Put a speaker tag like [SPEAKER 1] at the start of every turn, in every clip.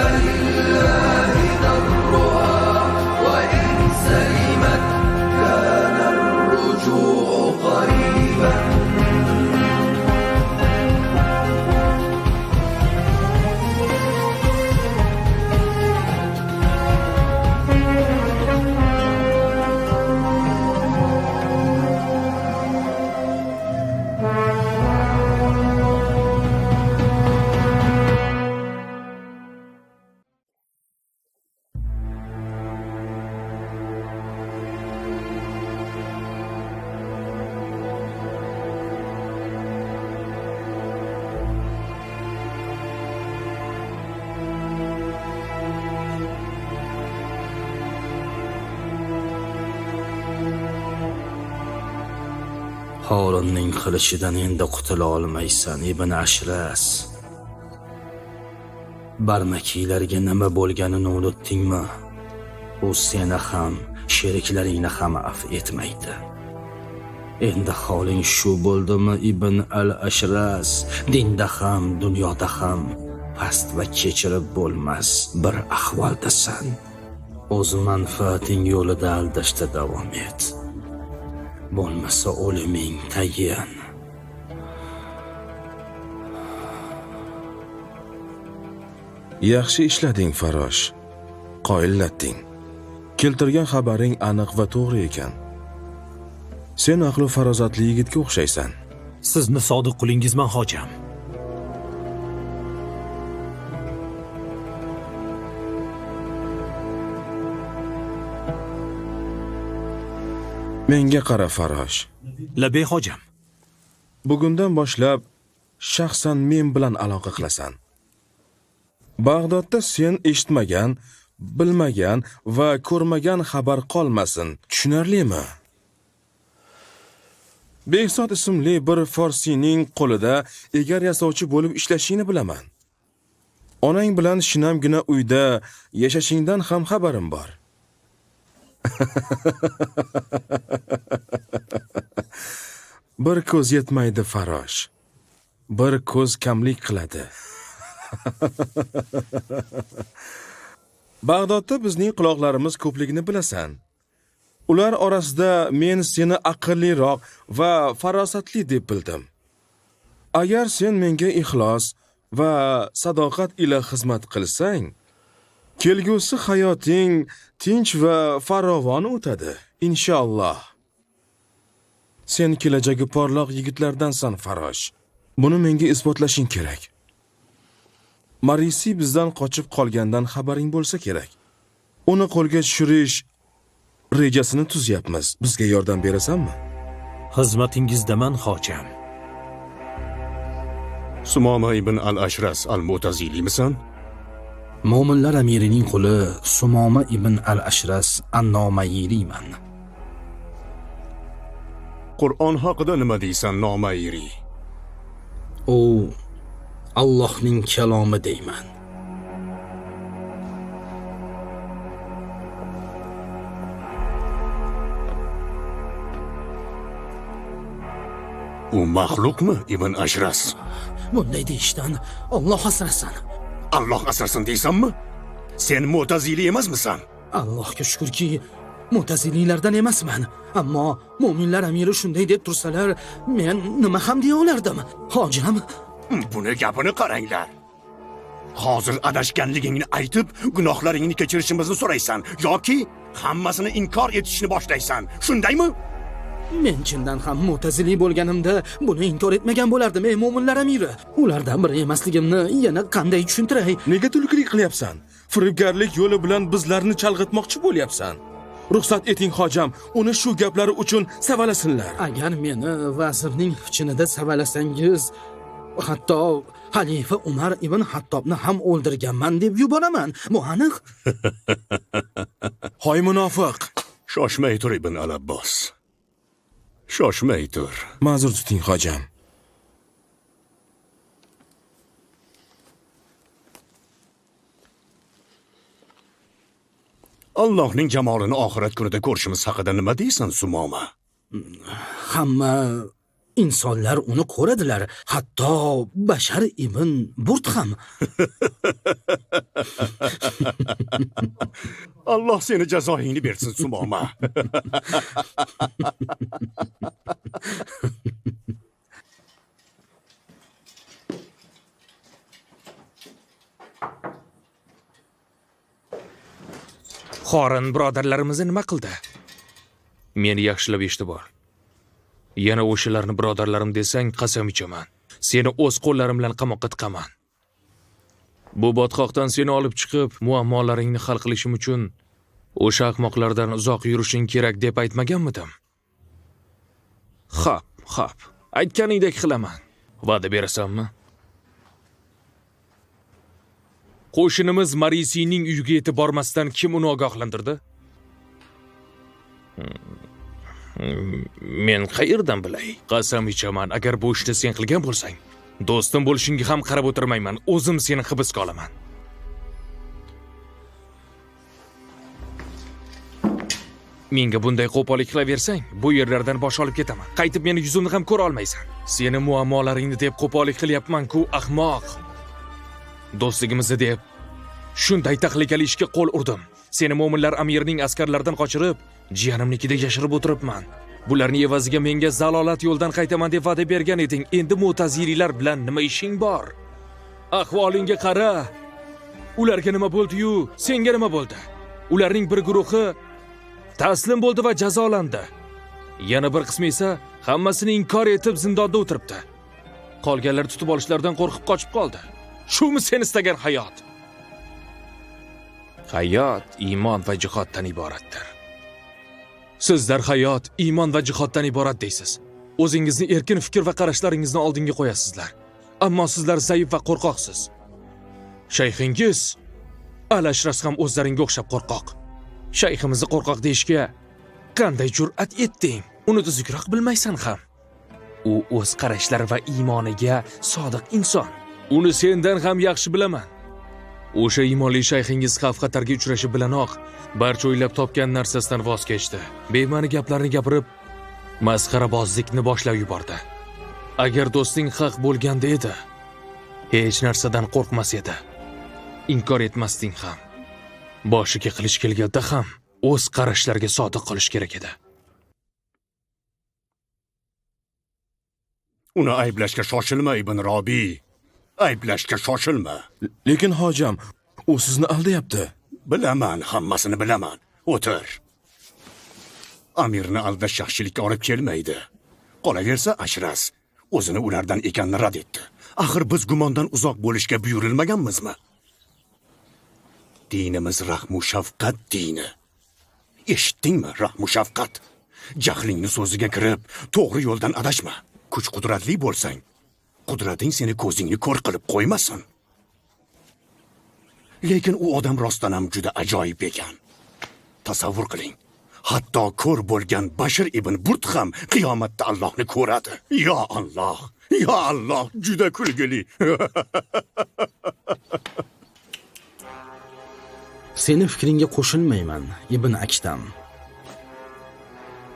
[SPEAKER 1] فلله درها وإن سلمت كان الرجوع قريبا.
[SPEAKER 2] Horinning qilishidan endi qutula olmaysan, Ibn Ashras. Barmakiylarga nima bo'lganini unutdingmi? U seni ham, sheriklaringni ham afv etmaydi. Endi holing shu bo'ldimi, Ibn al-Ashras? Dinda ham, dunyoda ham past va kechirib bo'lmas bir ahvoldasan. O'z manfaating yo'lida aldashda davom et. Bo'lmasa o'liming tayin.
[SPEAKER 3] Yaxshi ishlading, Farosh. Qoyillatding. Keltirgan xabaring aniq va to'g'ri ekan. Sen aql va farosatli yigitga o'xshaysan.
[SPEAKER 4] Sizni sodiq qulingizman, hojam.
[SPEAKER 3] Menga qara, Farosh.
[SPEAKER 4] Labay, hojam.
[SPEAKER 3] Bugundan boshlab shaxsan men bilan aloqa qilasan. Bag'dodda sen eshitmagan, bilmagan va ko'rmagan xabar qolmasin. Tushunarlimi? Behzod ismli bir forsiyning qo'lida egar yasovchi bo'lib ishlashingni bilaman. Onang bilan shinamgina uyda yashashingdan ham xabarim bor. Bir ko'z yetmaydi, Farosh. Bir ko'z kamlik qiladi. Bag'dodda bizning quloqlarimiz ko'pligini bilasan. Ular orasida men seni aqlliroq va farosatli deb bildim. Agar sen menga ixlos va sadoqat ila xizmat qilsang, kelgusi hayoting tinch va farovon o'tadi, inshaalloh. Sen kelajagi porloq yigitlardansan, Farosh. Buni menga isbotlashing kerak. Marisi bizdan qochib qolgandan xabaring bo'lsa kerak. Uni qo'lga tushirish rejasini tuzyapmiz. Bizga yordam berasanmi?
[SPEAKER 4] Xizmatingizdaman, hojam.
[SPEAKER 5] Sumoma ibn al-Ashras al-Mu'tazilimisan?
[SPEAKER 2] Mo'minlar amirining quli Sumoma ibn al-Ashras an-Nomayiriman.
[SPEAKER 5] Qur'on haqida nima deysan, Nomayiri?
[SPEAKER 2] U Allohning kalomi deyman.
[SPEAKER 5] U maxluqmi, Ibn Ashras?
[SPEAKER 2] Bunday deyishdan Alloh asrasin.
[SPEAKER 5] Alloh asrasin deysanmi? Sen Mu'tazili emasmisan?
[SPEAKER 2] Allohga shukrki, Mu'tazililardan emasman. Ammo mo'minlar amiri shunday deb tursalar, men nima ham deya olardim? Hojam,
[SPEAKER 5] buni gapini qaranglar. Hozir adashganligingni aytib, gunohlaringni kechirishimizni so'raysan yoki hammasini inkor etishni boshlaysan. Shundaymi?
[SPEAKER 2] men chindan ham Mu'tazili bo'lganimda buni inkor etmagan bo'lardim, ey mo'minlar amiri. Ulardan biri emasligimni yana qanday tushuntiray?
[SPEAKER 3] Nega tulkilik qilyapsan? Firibgarlik yo'li bilan bizlarni chalg'itmoqchi bo'lyapsan. Ruxsat eting, hojam, uni shu gaplari uchun savalasinlar.
[SPEAKER 2] Agar meni vazirning hichinida savalasangiz, hatto xalifa Umar ibn Hattobni ham o'ldirganman deb yuboraman. Bu aniq.
[SPEAKER 3] Hoy munofiq.
[SPEAKER 5] Shoshmay tur, Ibn al-Abbos. Shoshmay tur.
[SPEAKER 3] Ma'zur tuting, hojam.
[SPEAKER 5] Allohning jamolini oxirat kunida ko'rishimiz haqida nima deysan, Sumoma?
[SPEAKER 2] Hamma insonlar uni ko'radilar, hatto Bashar ibn Burd ham.
[SPEAKER 5] Alloh seni jazoingni bersin, Sumoma.
[SPEAKER 6] Xorin birodarlarimizni nima qildi? Meni yaxshilab eshitib ol. Yana o'shalarni birodarlarim desang, qasam ichaman. Seni o'z qo'llarim bilan qamoqqa tiqaman. Bu botqoqdan seni olib chiqib, muammolaringni hal qilishim uchun o'sha ahmoqlardan uzoq yurishing kerak deb aytmaganmidim? Xo'p. Aytganingdek qilaman. Va'da berasanmi? Qo'shinimiz Marisiyning uyiga yetib bormasdan kim uni ogohlantirdi? Men qayerdan bilay? Qasam ichaman, agar bu ishni sen qilgan bo'lsang, do'stim bo'lishingga ham qarab o'tirmayman, o'zim seni hibsga olaman. Menga bunday qo'pollik qilaversang, bu yerlardan bosh olib ketaman. Qaytib meni yuzimni ham ko'ra olmaysan. Seni muammolaringni deb qo'pollik qilyapman-ku, ahmoq. Do'stligimizni deb shunday tahlikali ishga qo'l urdim. Seni mo'minlar amirining askarlaridan qochirib, jiyanimnikida yashirib o'tiribman. Bularning evaziga menga zalolat yo'ldan qaytaman deb va'da bergan eding. Endi mu'tazililar bilan nima ishing bor? Ahvolingga qara. Ularga nima bo'ldi-yu, senga nima bo'ldi? Ularning bir guruhi taslim bo'ldi va jazolandi. Yana bir qismi esa hammasini inkor etib zindonda o'tiribdi. Qolganlar tutib olishlardan qo'rqib qochib qoldi. Shumi sen istagan hayot? Hayot iymon va jihoddan iboratdir. Sizlar hayot, iymon va jihoddan iborat deysiz. O'zingizni erkin fikr va qarashlaringizni oldinga qo'yasizlar. Ammo sizlar zaif va qo'rqoqsiz. Shayxingiz Al-Ashras ham o'zlaringga o'xshab qo'rqoq. Shayximizni qo'rqoq deyishga qanday jur'at etding? Uni tuzukroq bilmaysan ham. U o'z qarashlari va iymoniga sodiq inson. Uni sendan ham yaxshi bilaman. O'sha iymonli shayxingiz xavf-xatarga uchrashi bilanoq barcha o'ylab topgan narsasidan voz kechdi. Bema'ni gaplarni gapirib, masxarabozlikni boshlab yubordi. Agar do'sting haq bo'lganda edi, hech narsadan qo'rqmas edi. Inkor etmasding ham. Boshiga qilish kelganda ham o'z qarashlariga sodiq qolish kerak edi.
[SPEAKER 5] Uni ayblashga shoshilma, Ibn Robiy. Ayblashga shoshilma.
[SPEAKER 3] Lekin hojam, u sizni aldayapti.
[SPEAKER 5] Bilaman, hammasini bilaman. O'tir. Amirni aldash yaxshilikka olib kelmaydi. Qolaversa Ashras o'zini ulardan ekanini rad etdi. Axir biz gumondan uzoq bo'lishga buyurilmaganmizmi? Dinimiz rahmu shafqat dini. Eshitdingmi, rahmu shafqat? Jahlingni so'ziga kirib, to'g'ri yo'ldan adashma. Kuch-qudratli bo'lsang, qudrating seni ko'zingni ko'r qilib qo'ymasin. Lekin u odam rostdan ham juda ajoyib ekan. Tasavvur qiling. Hatto ko'r bo'lgan Bashir ibn Burd ham qiyomatda Allohni ko'radi. Yo Alloh, yo Alloh, juda kulgili.
[SPEAKER 2] Seni fikringga qo'shilmayman, Ibn Aktam.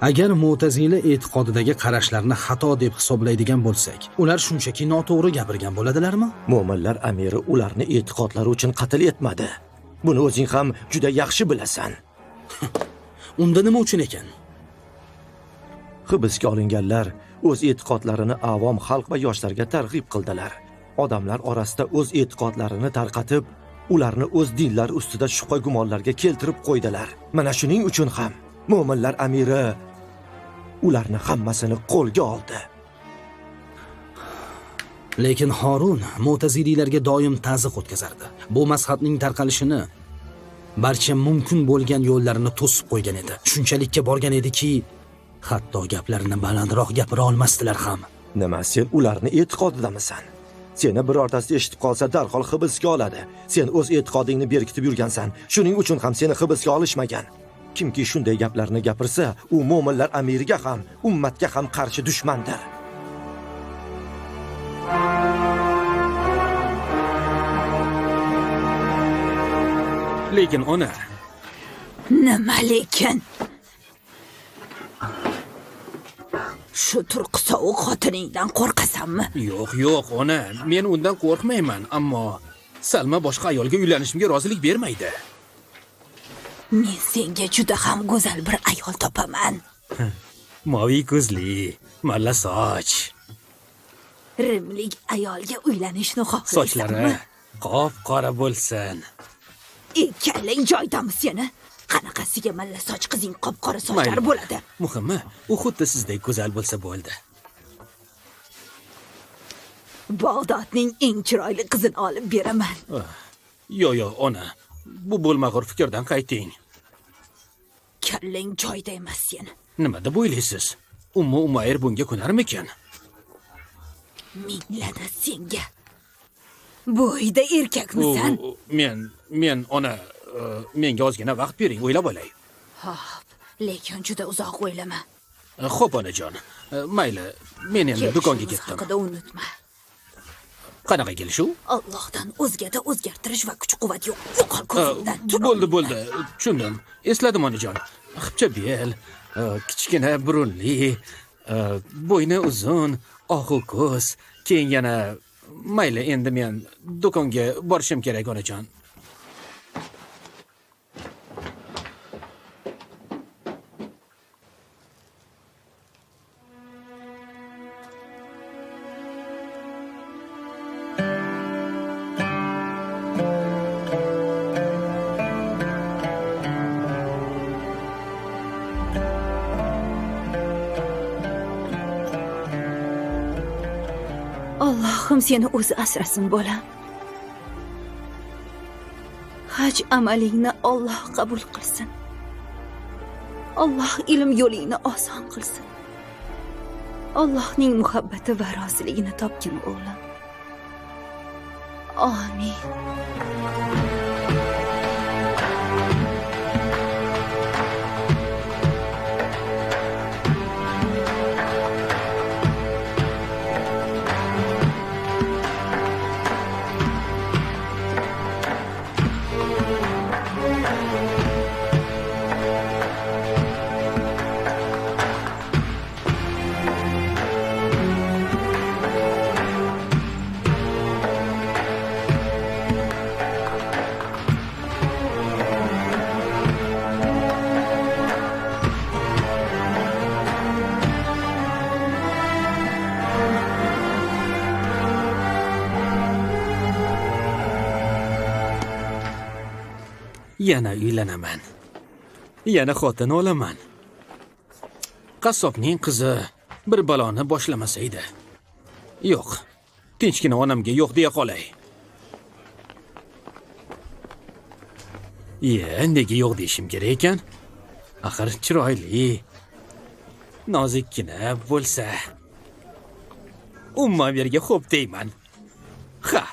[SPEAKER 2] Agar Mu'tazila e'tiqodidagi qarashlarni xato deb hisoblaydigan bo'lsak, ular shunchaki noto'g'ri gapirgan bo'ladilarmi?
[SPEAKER 7] Mo'minlar amiri ularni e'tiqodlari uchun qatl etmadi. Buni o'zing ham juda yaxshi bilasan.
[SPEAKER 2] Unda nima uchun ekan?
[SPEAKER 7] Hibsga olinganlar o'z e'tiqodlarini avom xalq va yoshlarga targ'ib qildilar. Odamlar orasida o'z e'tiqodlarini tarqatib, ularni o'z dinlari ustida shubha gumonlarga keltirib qo'ydilar. Mana shuning uchun ham mo'minlar amiri ularni hammasini qo'lga oldi.
[SPEAKER 2] Lekin Harun Mu'tazililarga doim ta'ziq o'tkazardi. Bu mazhabning tarqalishini barcha mumkin bo'lgan yo'llarini to'sib qo'ygan edi. Shunchalikka borgan ediki, hatto gaplarini balandroq gapira olmasdilar ham.
[SPEAKER 7] Nima, sen ularni e'tiqodidamisan? Seni birortasi eshitib qolsa darhol hibsga oladi. Sen o'z e'tiqodingni berkitib yurgansan. Shuning uchun ham seni hibsga olishmagan. Kimki shunday gaplarni gapirsa, u mo'minlar amiriga ham, ummatga ham qarshi dushmandir.
[SPEAKER 6] Lekin ona,
[SPEAKER 8] nima lekin? Shu turqi sovuq xotiningdan qo'rqasanmi?
[SPEAKER 6] Yo'q, ona. Men undan qo'rqmayman, ammo Salma boshqa ayolga uylanishimga rozilik bermaydi.
[SPEAKER 8] Men senga juda ham go'zal bir ayol topaman.
[SPEAKER 4] Moviy ko'zli, malla soch,
[SPEAKER 8] Rimlik ayolga uylanishni
[SPEAKER 4] sochlari
[SPEAKER 8] xohlaysanmi?
[SPEAKER 4] qop-qora bo'lsin.
[SPEAKER 8] Kallang joydami seni? Qanaqasiga malla soch qizing qop-qora sochlari bo'ladi?
[SPEAKER 4] Muhimi, u xuddi sizdek go'zal bo'lsa bo'ldi.
[SPEAKER 8] Bag'dodning eng chiroyli qizini olib beraman.
[SPEAKER 4] Yo'q, ona. Bu bo'lmag'ur fikrdan qayting.
[SPEAKER 8] Kallang joyda emas seni.
[SPEAKER 4] Nima deb o'ylaysiz? Ummu Umayr bunga ko'narmikan?
[SPEAKER 8] Minglada senga. Bo'yda erkakmisan?
[SPEAKER 4] Men ona, menga ozgina vaqt bering, o'ylab olay.
[SPEAKER 8] Xo'p, lekin juda uzoq o'ylama.
[SPEAKER 4] Xo'p, onajon. Mayli, men endi do'konga
[SPEAKER 8] Kelishimiz
[SPEAKER 4] ketdim.
[SPEAKER 8] haqida unutma.
[SPEAKER 4] Qanaqa kelishuv?
[SPEAKER 8] Allohdan o'zgada o'zgartirish va kuch-quvvat yo'q. Yo'qol ko'zingdan.
[SPEAKER 4] Bo'ldi, tushundim. Esladim onajon. Xipcha bel, kichkina burunli, bo'yni uzun, ohu ko'z, keyin yana mayli, endi men do'konga borishim kerak onajon.
[SPEAKER 8] Allohim seni o'zi asrasin bolam. Haj amalingni Alloh qabul qilsin. Alloh ilm yo'lingni oson qilsin. Allohning muhabbati va roziligini topgin o'g'lim. Amin.
[SPEAKER 4] Yana uylanaman. Yana xotin olaman. Qassobning qizi bir baloni boshlamasa edi. Yo'q. Tinchgina onamga yo'q deya qolay. Nega yo'q deyishim kerak ekan? Axir chiroyli, nozikkina bo'lsa, Umayirga xo'p deyman. Ha.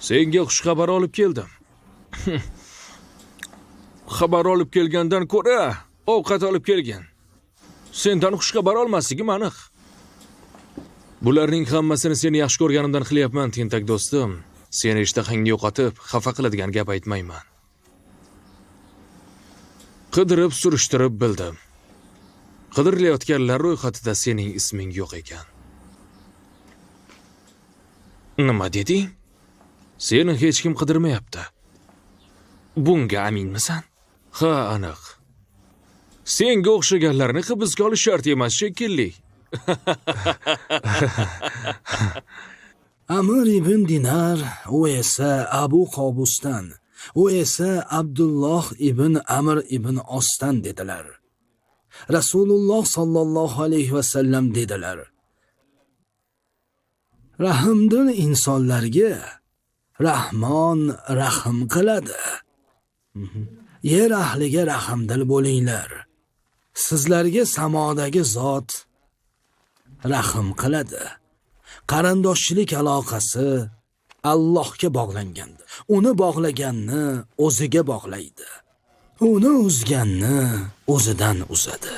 [SPEAKER 6] Senga xushxabar olib keldim. xabar olib kelgandan ko'ra ovqat olib kelgan. Sendan xushxabar olmasligim aniq. Bularning hammasini seni yaxshi ko'rganimdan qilyapman, tentak do'stim. Seni ishtahangni yo'qotib, xafa qiladigan gap aytmayman. Qidirib surishtirib bildim. Qidirilayotganlar ro'yxatida sening isming yo'q ekan. Nima deding? Seni hech kim qidirmayapti. Bunga aminmisan? Ha, aniq. Senga o'xshaganlarni hibsga olish shart emas shekilli.
[SPEAKER 2] Amr ibn Dinar, u esa Abu Qobusdan, u esa Abdulloh ibn Amr ibn Osdan dedilar. Rasululloh sallallohu alayhi va sallam dedilar: Rahmdil insonlarga Rahmon rahm qiladi. Yer ahliga rahmdil bo'linglar. Sizlarga samodagi zot rahm qiladi. Qarindoshchilik aloqasi Allohga bog'langandir. Uni bog'laganni o'ziga bog'laydi. Uni uzganni o'zidan uzadi.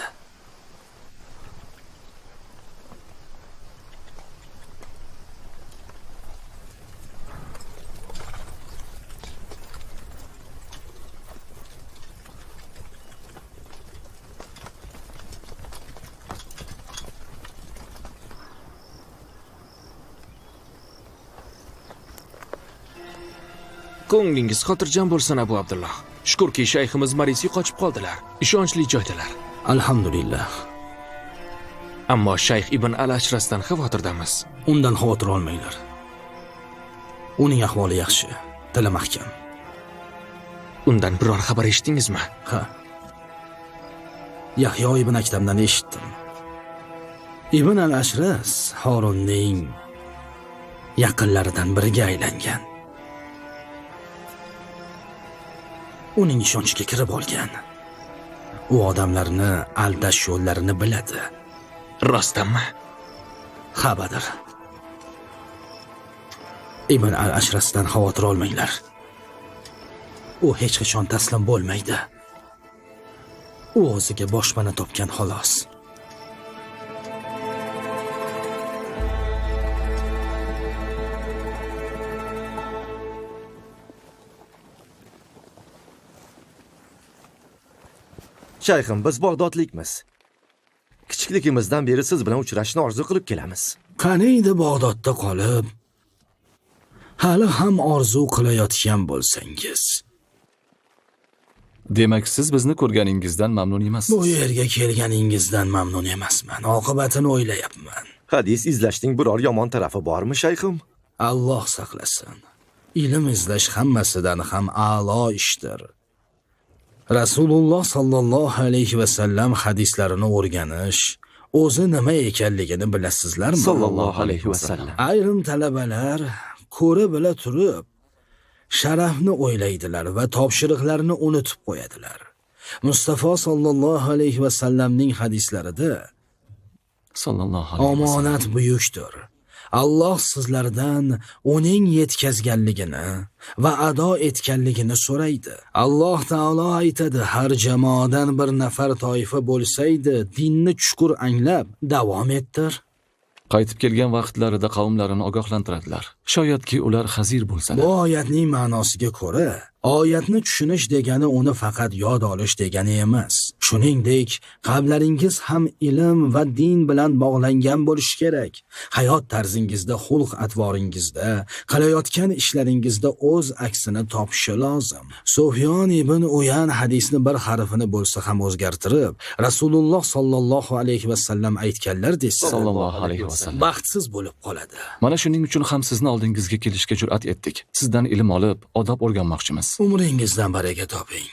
[SPEAKER 6] Ko'nglingiz xotirjam bo'lsin Abu Abdulloh. Shukrki shayximiz Marisi qochib qoldilar. Ishonchli joydalar.
[SPEAKER 2] Alhamdulillah.
[SPEAKER 6] Ammo Shayx Ibn al-Ashrasdan xavotirdamiz.
[SPEAKER 2] Undan xavotir olmanglar. Uning ahvoli yaxshi, tili mahkam.
[SPEAKER 6] Undan biror xabar eshitdingizmi?
[SPEAKER 2] Ha. Yahyo ibn Aktamdan eshitdim. Ibn al-Ashras Horunning yaqinlaridan biriga aylangan. Uning ishonchiga kirib olgan. U odamlarni aldash yo'llarini biladi.
[SPEAKER 6] Rostdanmi?
[SPEAKER 2] Ha, Badr. Ibn al-Ashrasdan xavotir olmanglar. U hech qachon taslim bo'lmaydi. U o'ziga boshpana topgan xolos.
[SPEAKER 7] Shayxim, biz Bag'dodlikmiz. Kichikligimizdan beri siz bilan uchrashishni orzu qilib kelamiz.
[SPEAKER 2] Qaniydi Bag'dodda qolib, hali ham orzu qilayotgan bo'lsangiz.
[SPEAKER 9] Demak, siz bizni ko'rganingizdan mamnun emassiz.
[SPEAKER 2] Bu yerga kelganingizdan mamnun emasman. Oqibatini o'ylayapman.
[SPEAKER 7] Hadis izlashning biror yomon tarafi bormi, shayxim?
[SPEAKER 2] Alloh saqlasin. Ilm izlash hammasidan ham a'lo ishdir. Rasululloh sallallohu alayhi va sallam hadislarini o'rganish o'zi nima ekanligini bilasizlarmi?
[SPEAKER 9] Sallallohu alayhi va sallam.
[SPEAKER 2] Ayrim talabalar ko'ra bila turib sharafni o'ylaydilar va topshiriqlarni unutib qo'yadilar. Mustafa sallallohu alayhi va sallamning hadislarida
[SPEAKER 9] Sallallohu alayhi va sallam.
[SPEAKER 2] omonat buyukdir. Alloh sizlardan uning yetkazganligini va ado etganligini so'raydi. Alloh taolo aytadi: har jamoadan bir nafar toifa bo'lsaydi, dinni chuqur anglab davom ettir.
[SPEAKER 9] Qaytib kelgan vaqtlarida qavmlarini ogohlantiradilar. Shoyatki ular xazir bo'lsalar.
[SPEAKER 2] Bu oyatning ma'nosiga ko'ra, oyatni tushunish degani uni faqat yod olish degani emas. Shuningdek, qalblaringiz ham ilm va din bilan bog'langan bo'lishi kerak. Hayot tarzingizda, xulq atvoringizda, qilayotgan ishlaringizda o'z aksini topishi lozim. Sufyon ibn Uyan hadisni bir harfini bo'lsa ham o'zgartirib, Rasululloh sallallohu alayhi va sallam aytganlar desa,
[SPEAKER 9] Sallallohu alayhi va sallam.
[SPEAKER 2] baxtsiz bo'lib qoladi.
[SPEAKER 9] Mana shuning uchun ham sizni oldingizga kelishga jur'at etdik. Sizdan ilm olib, odob o'rganmoqchimiz.
[SPEAKER 2] Umringizdan baraka toping.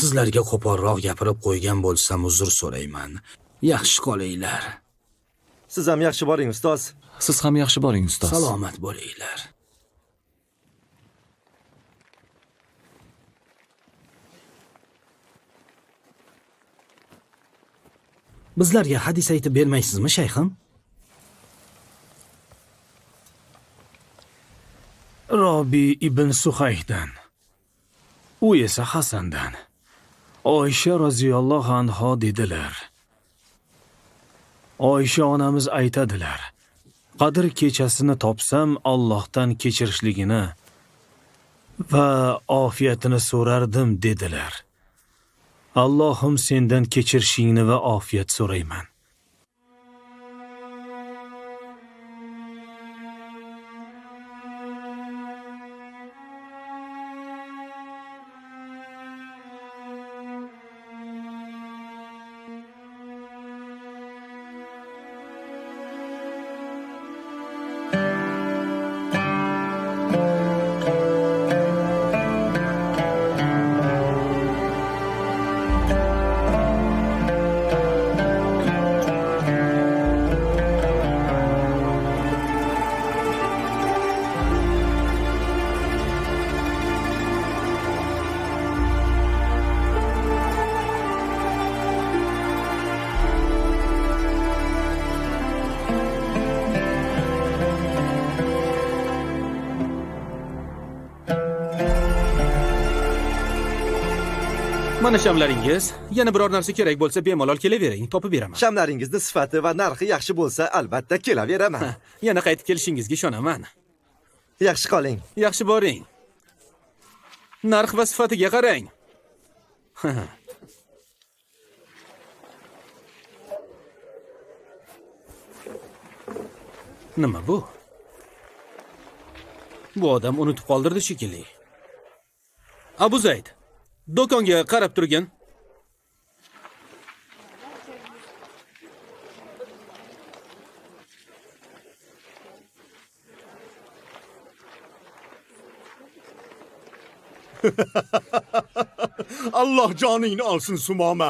[SPEAKER 2] Sizlarga qo'polroq gapirib qo'ygan bo'lsam uzr so'rayman. Yaxshi qolinglar.
[SPEAKER 7] Siz ham yaxshi boring, ustoz.
[SPEAKER 9] Siz ham yaxshi boring, ustoz.
[SPEAKER 2] Salomat bo'linglar. Bizlarga hadis aytib bermaysizmi, shayxim?
[SPEAKER 10] Robi ibn Suhayhdan, u esa Hasandan, Oysha roziyallohu anha dedilar. Oysha onamiz aytadilar. Qadr kechasini topsam Allohdan kechirishligini va ofiyatini so'rardim dedilar. Allohim sendan kechirishingni va ofiyat so'rayman.
[SPEAKER 4] Mana shamlaringiz. Yana biror narsa kerak bo'lsa bemalol kelavering, topib beraman.
[SPEAKER 7] Shamlaringizni sifati va narxi yaxshi bo'lsa, albatta kelaveraman.
[SPEAKER 4] Yana qaytib kelishingizga ishonaman.
[SPEAKER 7] Yaxshi qoling.
[SPEAKER 4] Yaxshi boring. Narx va sifatiga qarang. Nima bu? Bu odam unutib qoldirdi shekilli. Abu Zayd, do'konga qarab turgin.
[SPEAKER 5] Alloh joningni olsin Sumoma.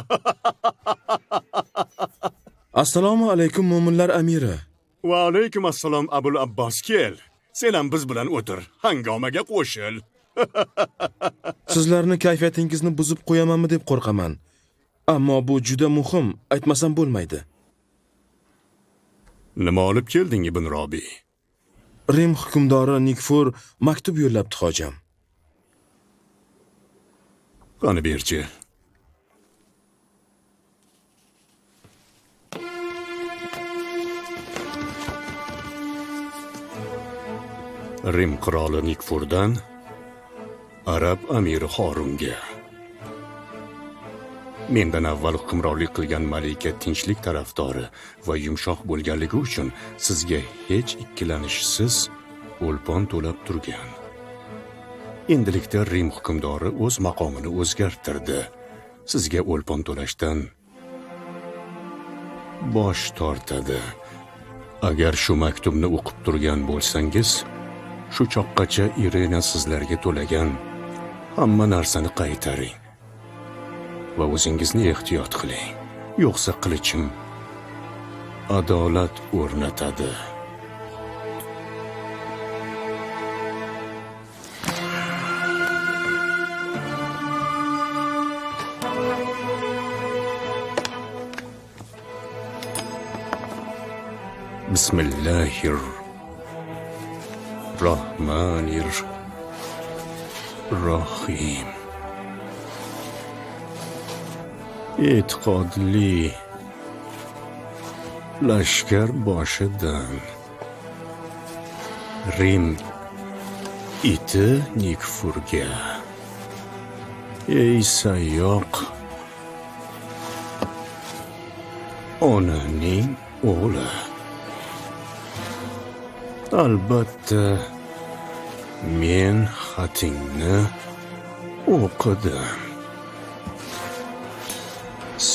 [SPEAKER 3] Assalomu alaykum mo'minlar amiri.
[SPEAKER 5] Va alaykum assalom Abul Abbos, kel. Sen ham biz bilan o'tir, hangomaga qo'shil.
[SPEAKER 3] Sizlarni kayfiyatingizni buzib qo'yamanmi deb qo'rqaman. Ammo bu juda muhim, aytmasam bo'lmaydi.
[SPEAKER 5] Nima olib kelding Ibn Robi?
[SPEAKER 3] Rim hukmdori Nikfur maktub yo'llabdi hojam.
[SPEAKER 5] Qani berchi. Rim qiroli Nikfurdan Arab amiri Horunga. Mendan avval hukmronlik qilgan malika tinchlik tarafdori va yumshoq bo'lganligi uchun sizga hech ikkilanishsiz o'lpon to'lab turgan. Endilikda Rim hukmdori o'z maqomini o'zgartirdi. Sizga o'lpon to'lashdan bosh tortadi. Agar shu maktubni o'qib turgan bo'lsangiz, shu choqqacha Irena sizlarga to'lagan hamma narsani qaytaring va o'zingizni ehtiyot qiling. Yo'qsa qilichim adolat o'rnatadi. Bismillahirrohmanirrohim. E'tiqodli lashkar boshidan Rim iti Nikfurga. Ey sayyoq, onaning o'g'li. Albatta men xatingni o'qidim.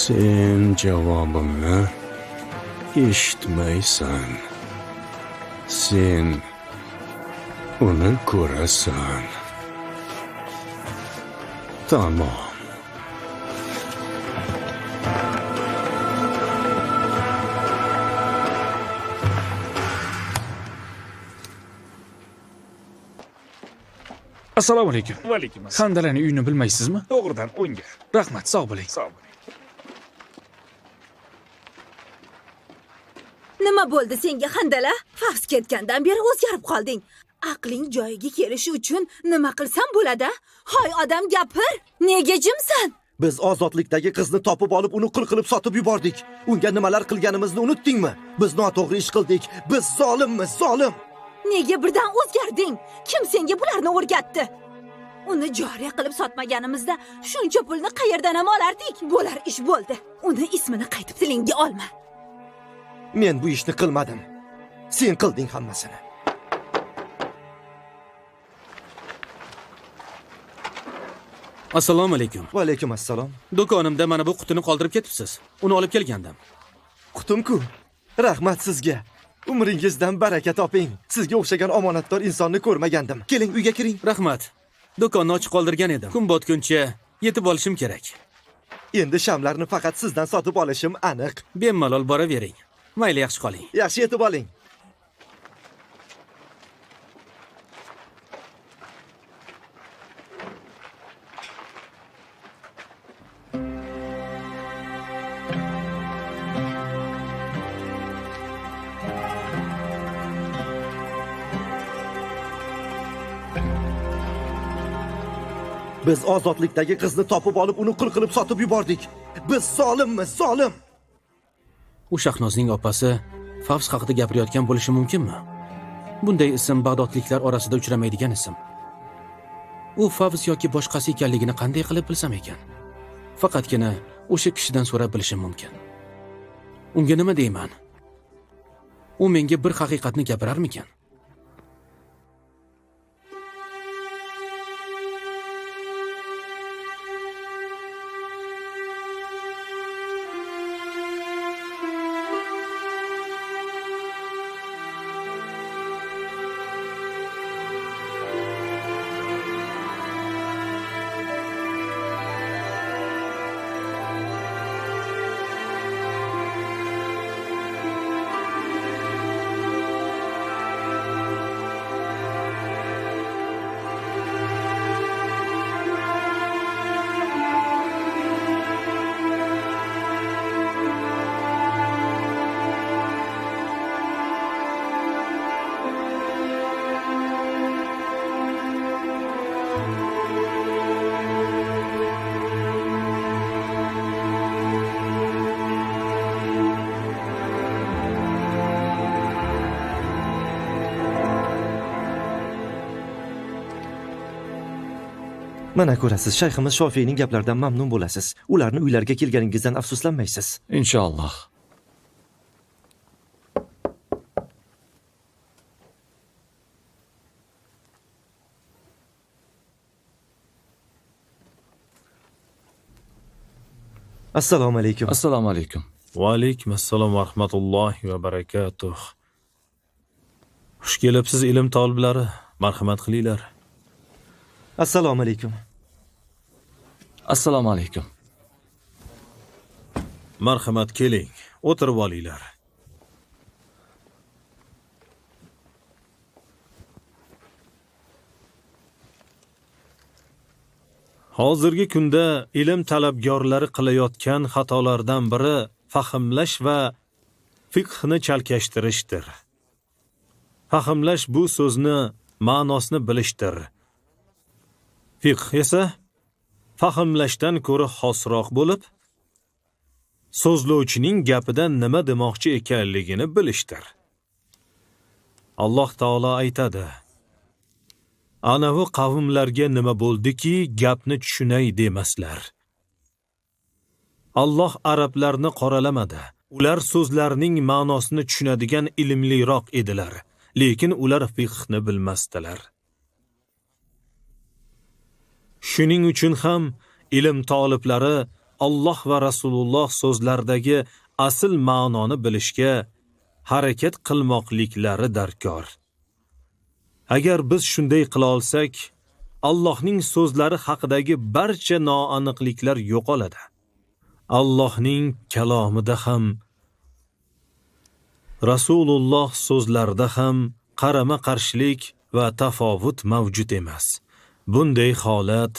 [SPEAKER 5] Sen javobimni eshitmaysan. Sen uni ko'rasan. Tamom.
[SPEAKER 6] Assalomu alaykum.
[SPEAKER 11] Va alaykum assalom.
[SPEAKER 6] Handalaning uyini bilmaysizmi?
[SPEAKER 11] To'g'ridan o'ngga.
[SPEAKER 6] Rahmat, sog' bo'ling.
[SPEAKER 11] Sog' bo'ling.
[SPEAKER 8] Nima bo'ldi senga Handala? Fafs ketgandan beri o'zgarib qolding. Aqling joyiga kelishi uchun nima qilsam bo'ladi? Hoy odam gapir. Nega jimsan?
[SPEAKER 7] Biz ozodlikdagi qizni topib olib, uni qul qilib sotib yubordik. Unga nimalar qilganimizni unutdingmi? Biz noto'g'ri ish qildik. Biz zolimmiz, zolim.
[SPEAKER 8] Nega birdan o'zgarding? Kim senga bularni o'rgatdi? Uni joriya qilib sotmaganimizda shuncha pulni qayerdan ham olardik? Bo'lar ish bo'ldi. Uni ismini qaytib tilingga olma.
[SPEAKER 7] Men bu ishni qilmadim. Sen qilding hammasini.
[SPEAKER 4] Assalomu alaykum.
[SPEAKER 7] Va alaykum assalom.
[SPEAKER 4] Do'konimda mana bu qutini qoldirib ketibsiz. Uni olib kelgandim.
[SPEAKER 7] Qutum-ku. Rahmat sizga. Umringizdan baraka toping. Sizga o'xshagan omonatdor insonni ko'rmagandim. Keling, uyga kiring.
[SPEAKER 4] Rahmat. Do'konni ochiq qoldirgan edim. Kun botguncha yetib olishim kerak.
[SPEAKER 7] Endi shamlarni faqat sizdan sotib olishim aniq.
[SPEAKER 4] Bemalol boravering. Mayli, yaxshi qoling.
[SPEAKER 7] Yaxshi yetib oling. Biz ozodlikdagi qizni topib olib, uni qul qilib sotib yubordik. Biz zolimmiz, zolim.
[SPEAKER 4] U Shahnozning opasi Favs haqida gapirayotgan bo'lishi mumkinmi? Bunday ism bag'dodliklar orasida uchramaydigan ism. U Favs yoki boshqasi ekanligini qanday qilib bilsam ekan? Faqatgina o'sha kishidan so'rab bilishim mumkin. Unga nima deyman? U menga bir haqiqatni gapirarmikan?
[SPEAKER 7] Mana ko'rasiz, shayximiz Shofiyning gaplaridan mamnun bo'lasiz. Ularni uylarga kelganingizdan afsuslanmaysiz.
[SPEAKER 9] Inshaalloh.
[SPEAKER 7] Assalomu alaykum.
[SPEAKER 9] Assalomu alaykum.
[SPEAKER 10] Va alaykum assalom va rahmatullohi va barakatuh. Xush kelibsiz ilm toliblari. Marhamat qilinglar.
[SPEAKER 7] Assalomu alaykum.
[SPEAKER 9] Assalomu alaykum.
[SPEAKER 10] Marhamat, keling, o'tirib olinglar. Hozirgi kunda ilm talabgorlari qilayotgan xatolardan biri fahmlash va fiqhni chalkashtirishdir. Fahmlash bu so'zni ma'nosini bilishdir. Fiqh esa fahmlashdan ko'ra xosroq bo'lib, so'zlovchining gapidan nima demoqchi ekanligini bilishdir. Alloh taolo aytadi: Anavi qavmlarga nima bo'ldiki, gapni tushunay demaslar. Alloh arablarni qoralamadi. Ular so'zlarning ma'nosini tushunadigan ilmliroq edilar, lekin ular fiqhni bilmasdilar. Shuning uchun ham ilm toliblari Alloh va Rasululloh so'zlaridagi asl ma'noni bilishga harakat qilmoqliklari darkor. Agar biz shunday qila olsak, Allohning so'zlari haqidagi barcha noaniqliklar yo'qoladi. Allohning kalomida ham, Rasululloh so'zlarida ham qarama-qarshilik va tafovut mavjud emas. Bunday holat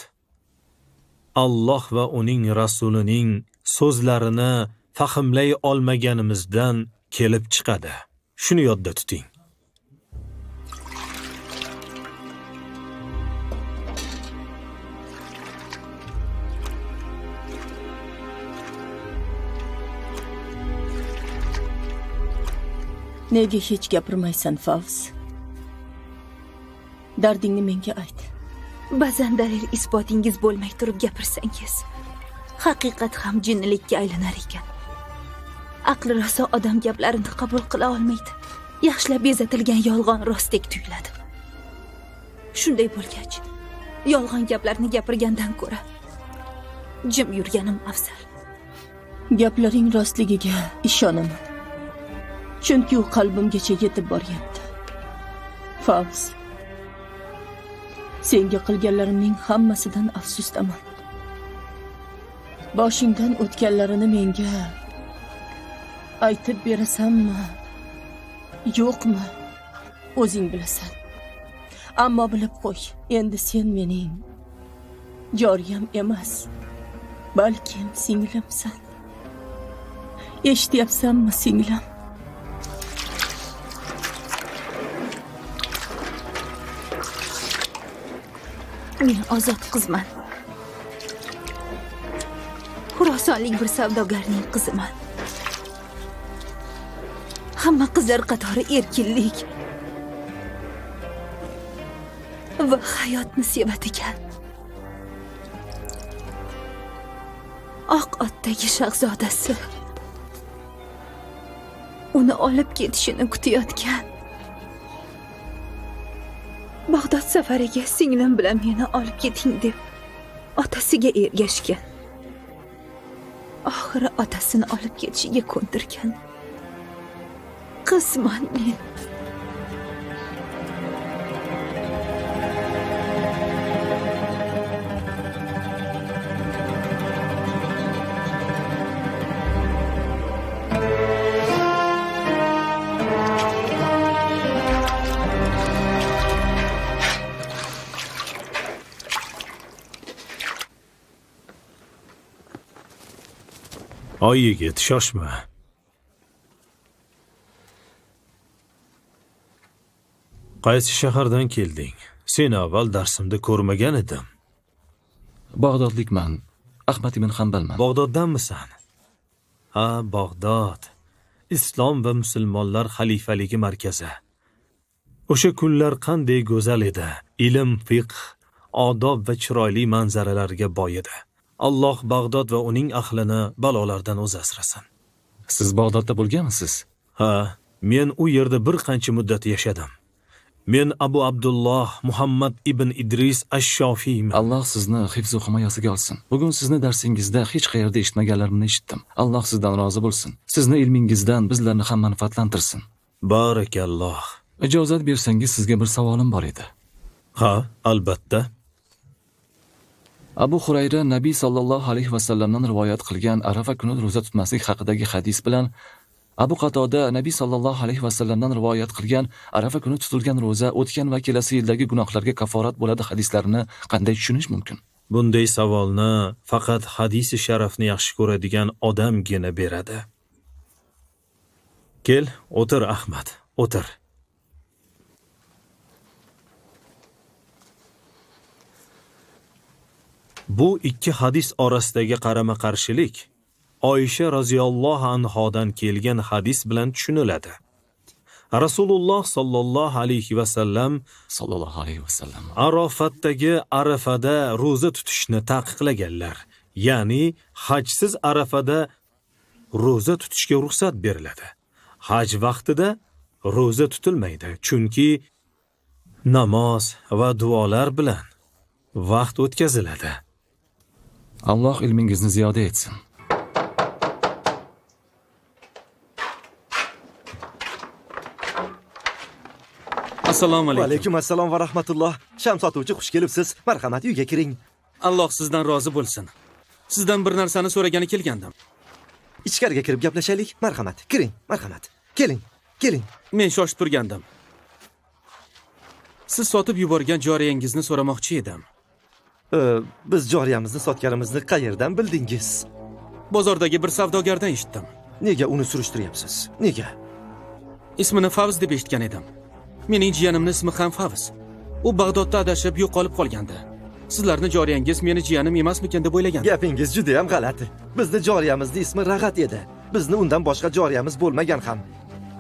[SPEAKER 10] Alloh va uning rasulining so'zlarini fahmlay olmaganimizdan kelib chiqadi. Shuni yodda tuting.
[SPEAKER 11] Nega hech gapirmaysan, Favz? Dardingni menga ayt.
[SPEAKER 8] Ba'zan dalil isbotingiz bo'lmay turib gapirsangiz, haqiqat ham jinnilikka aylanar ekan. Aqli rosa odam gaplarini qabul qila olmaydi. Yaxshilab bezatilgan yolg'on rostdek tuyuladi. Shunday bo'lgach, yolg'on gaplarni gapirgandan ko'ra jim yurganim afzal.
[SPEAKER 11] Gaplaring rostligiga ishonaman. Chunki u qalbimgacha yetib boryapti. Favz, senga qilganlarimning hammasidan afsusdaman. Boshingdan o'tganlarini menga aytib berasanmi, yo'qmi? O'zing bilasan. Ammo bilib qo'y, endi sen mening joriyam emas, balkim singlimsan. Eshityapsanmi, singlim?
[SPEAKER 8] Men ozod qizman. Xurosonlik bir savdogarning qiziman. Hamma qizlar qatori erkinlik va hayotni sevadigan oq otdagi shahzodasi uni olib ketishini kutayotgan. Bag'dod safariga singlim bilan meni olib keting deb otasiga ergashgan. Oxiri otasini olib ketishiga ko'ndirgan qizman men.
[SPEAKER 10] Oy yigit, shoshma. Qaysi shahardan kelding? Seni avval darsimda ko'rmagan edim.
[SPEAKER 9] Bag'dodlikman. Ahmad ibn Hanbalman.
[SPEAKER 10] Bag'doddanmisan? Ha, Bag'dod. Islom va musulmonlar xalifaligi markazi. O'sha kunlar qanday go'zal edi. Ilm, fiqh, odob va chiroyli manzaralarga boy edi. Alloh Bag'dod va uning ahlini balolardan o'zi asrasin.
[SPEAKER 9] Siz Bag'dodda bo'lganmisiz?
[SPEAKER 10] Ha, men u yerda bir qancha muddat yashadim. Men Abu Abdulloh Muhammad ibn Idris ash-Shofiyman.
[SPEAKER 9] Alloh sizni hifz va himoyasiga olsin. Bugun sizni darsingizda hech qayerda eshitmaganlarimni eshitdim. Alloh sizdan rozi bo'lsin. Sizni ilmingizdan bizlarni ham manfaatlantirsin.
[SPEAKER 10] Barakalloh.
[SPEAKER 9] Ijozat bersangiz sizga bir savolim bor edi.
[SPEAKER 10] Ha, albatta.
[SPEAKER 9] Abu Hurayra Nabiy sallallohu alayhi va sallamdan rivoyat qilgan Arafa kuni roza tutmaslik haqidagi hadis bilan Abu Qatoda Nabiy sallallohu alayhi va sallamdan rivoyat qilgan Arafa kuni tutilgan roza o'tgan va kelasi yildagi gunohlarga kaforat bo'ladi hadislarini qanday tushunish mumkin?
[SPEAKER 10] Bunday savolni faqat hadisi sharafni yaxshi ko'radigan odamgina beradi. Kel, o'tir Ahmad, o'tir. Bu ikki hadis orasidagi qarama-qarshilik Oysha roziyallohu anhodan kelgan hadis bilan tushuniladi. Rasululloh sallallohu alayhi va sallam Arofatdagi Arafada roza tutishni taqiqlaganlar. Ya'ni hajsiz Arafada roza tutishga ruxsat beriladi. Haj vaqtida roza tutilmaydi, chunki namoz va duolar bilan vaqt o'tkaziladi.
[SPEAKER 9] Alloh ilmingizni ziyoda etsin.
[SPEAKER 4] Assalomu alaykum.
[SPEAKER 7] Va alaykum assalom va rahmatulloh. Sham sotuvchi, xush kelibsiz. Marhamat, uyga kiring.
[SPEAKER 4] Alloh sizdan rozi bo'lsin. Sizdan bir narsani so'ragani kelgandim.
[SPEAKER 7] Ichkariga kirib gaplashaylik. Marhamat, kiring. Marhamat. Keling, keling.
[SPEAKER 4] Men shoshib turgandim. Siz sotib yuborgan joriyangizni so'ramoqchi edim.
[SPEAKER 7] Biz joriyamizni sotganimizni qayerdan bildingiz?
[SPEAKER 4] Bozordagi bir savdogardan eshitdim.
[SPEAKER 7] Nega uni surishtiryapsiz? Nega?
[SPEAKER 4] Ismini Favz deb eshitgan edim. Mening jiyanimning ismi ham Favz. U Bag'dodda adashib yo'qolib qolgandi. Sizlarning joriyangiz meni jiyanim emasmikin deb o'ylagandim.
[SPEAKER 7] Gapingiz juda ham g'alati. Bizning joriyamizning ismi Rag'at edi. Bizni undan boshqa joriyamiz bo'lmagan ham.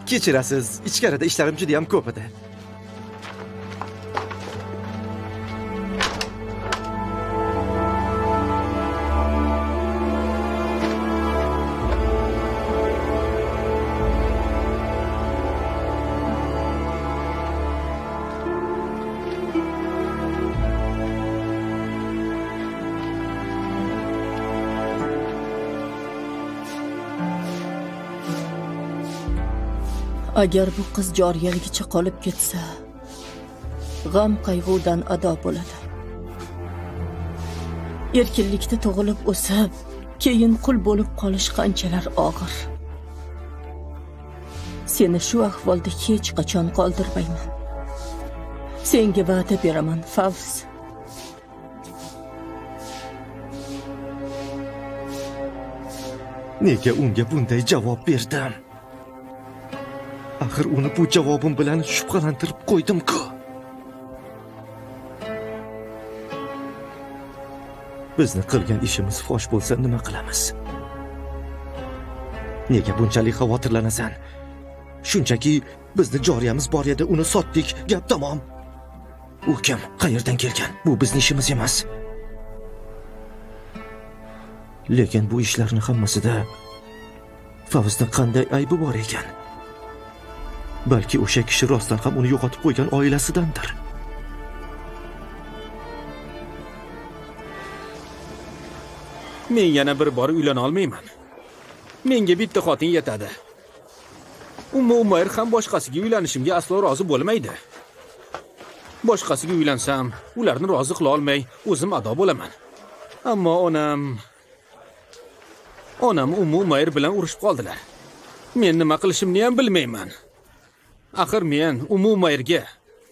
[SPEAKER 7] Kechirasiz, ichkarida ishlarim juda ham ko'p edi.
[SPEAKER 11] Agar bu qiz joriyaligicha qolib ketsa, g'am qayg'udan ado bo'ladi. Erkinlikda tug'ilib o'sib, keyin qul bo'lib qolish qanchalar og'ir. Seni shu ahvolda hech qachon qoldirmayman. Senga va'da beraman, Favz.
[SPEAKER 7] Nega unga bunday javob berdim? Axir uni bu javobim bilan shubhalantirib qo'ydim-ku. Bizni qilgan ishimiz fosh bo'lsa nima qilamiz? Nega bunchalik xavotirlanasan? Shunchaki bizni joriyamiz bor edi, uni sotdik, gap tamom. U kim? Qayerdan kelgan? Bu bizning ishimiz emas. Lekin bu ishlarning hammasida Favzning qanday aybi bor ekan? Balki o'sha kishi rostdan ham uni yo'qotib qo'ygan oilasidandir.
[SPEAKER 4] Men yana bir bor uylana olmayman. Menga bitta xotin yetadi. Umayr ham boshqasiga uylanishimga aslo rozi bo'lmaydi. Boshqasiga uylansam, ularni rozi qila olmay, o'zim ado bo'laman. Ammo onam Umayr bilan urushib qoldilar. Men nima qilishimni ham bilmayman. Axir men Umayrga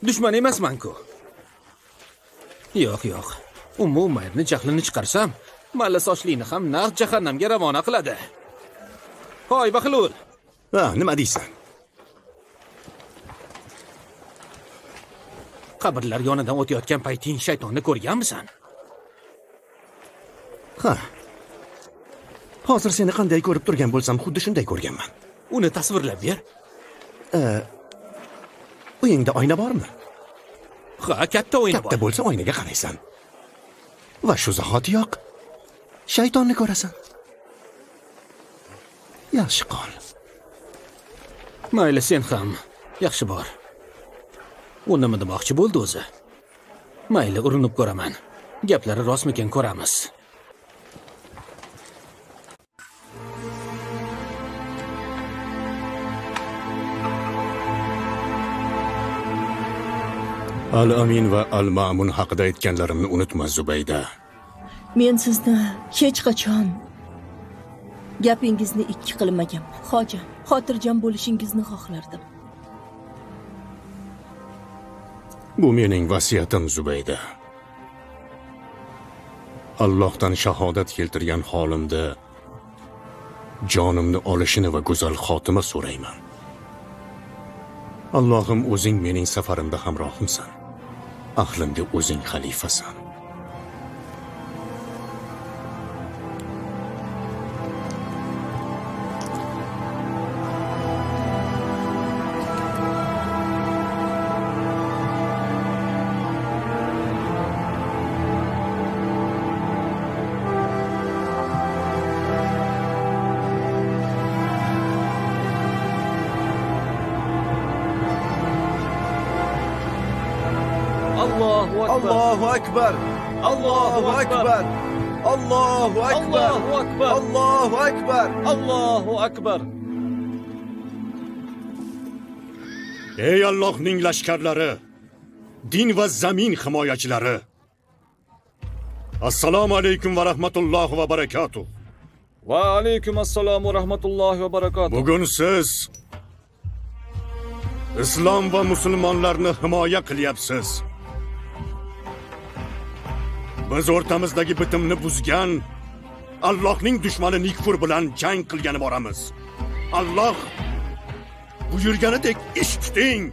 [SPEAKER 4] dushman emasman-ku. Yo'q. Umayrni jahlini chiqarsam, malla sochlikni ham naq jahannamga ravona qiladi. Hoy, Baxilul.
[SPEAKER 5] Nima deysan?
[SPEAKER 4] Qabrlar yonidan o'tayotgan payting shaytonni ko'rganmisan?
[SPEAKER 5] Hozir seni qanday ko'rib turgan bo'lsam, xuddi shunday ko'rganman.
[SPEAKER 4] Uni tasvirlab ber.
[SPEAKER 5] Uyingda oyna bormi?
[SPEAKER 4] Ha, katta oyna bor.
[SPEAKER 5] Katta bo'lsa oynaga qaraysan. Va shu zahotiyoq shaytonni ko'rasan. Yaxshi qol.
[SPEAKER 4] Mayli, sen ham yaxshi bor. U nima demoqchi bo'ldi o'zi? Mayli, urinib ko'raman. Gaplari rostmikan ko'ramiz.
[SPEAKER 5] Al-Amin va Al-Ma'mun haqida aytganlarimni unutma, Zubayda.
[SPEAKER 11] Men sizni hech qachon gapingizni ikki qilmaganman. Xotirjam bo'lishingizni xohlardim.
[SPEAKER 5] Bu mening vasiyatim, Zubayda. Allohdan shahodat keltirgan holimda jonimni olishini va go'zal xotima so'rayman. Allohim, o'zing mening safarimda hamrohimsan. Ahlimga o'zing xalifasan.
[SPEAKER 7] Allahu akbar. Allahu akbar. Allahu akbar.
[SPEAKER 9] Allahu akbar.
[SPEAKER 7] Allahu akbar.
[SPEAKER 9] Allahu akbar.
[SPEAKER 5] Ey Allohning lashkarlari, din va zamin himoyachilari. Assalomu alaykum va rahmatullohi va barakatuh.
[SPEAKER 9] Va alaykum assalom va rahmatullohi va barakatuh.
[SPEAKER 5] Bugun siz islom va musulmonlarni himoya qilyapsiz. Biz o'rtamizdagi bitimni buzgan Allohning dushmani Nikfur bilan jang qilgani boramiz. Alloh buyurganidek ish tuting.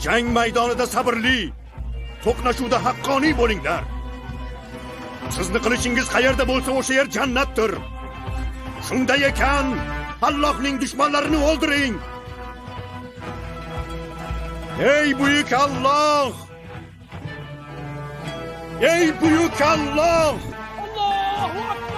[SPEAKER 5] Jang maydonida sabrli, to'qnashuvda haqqoniy bo'linglar. Sizni qilishingiz qayerda bo'lsa o'sha yer jannatdir. Shunday ekan, Allohning dushmanlarini o'ldiring. Ey buyuk Alloh! Ey buyuk Alloh!
[SPEAKER 12] Allohu akbar!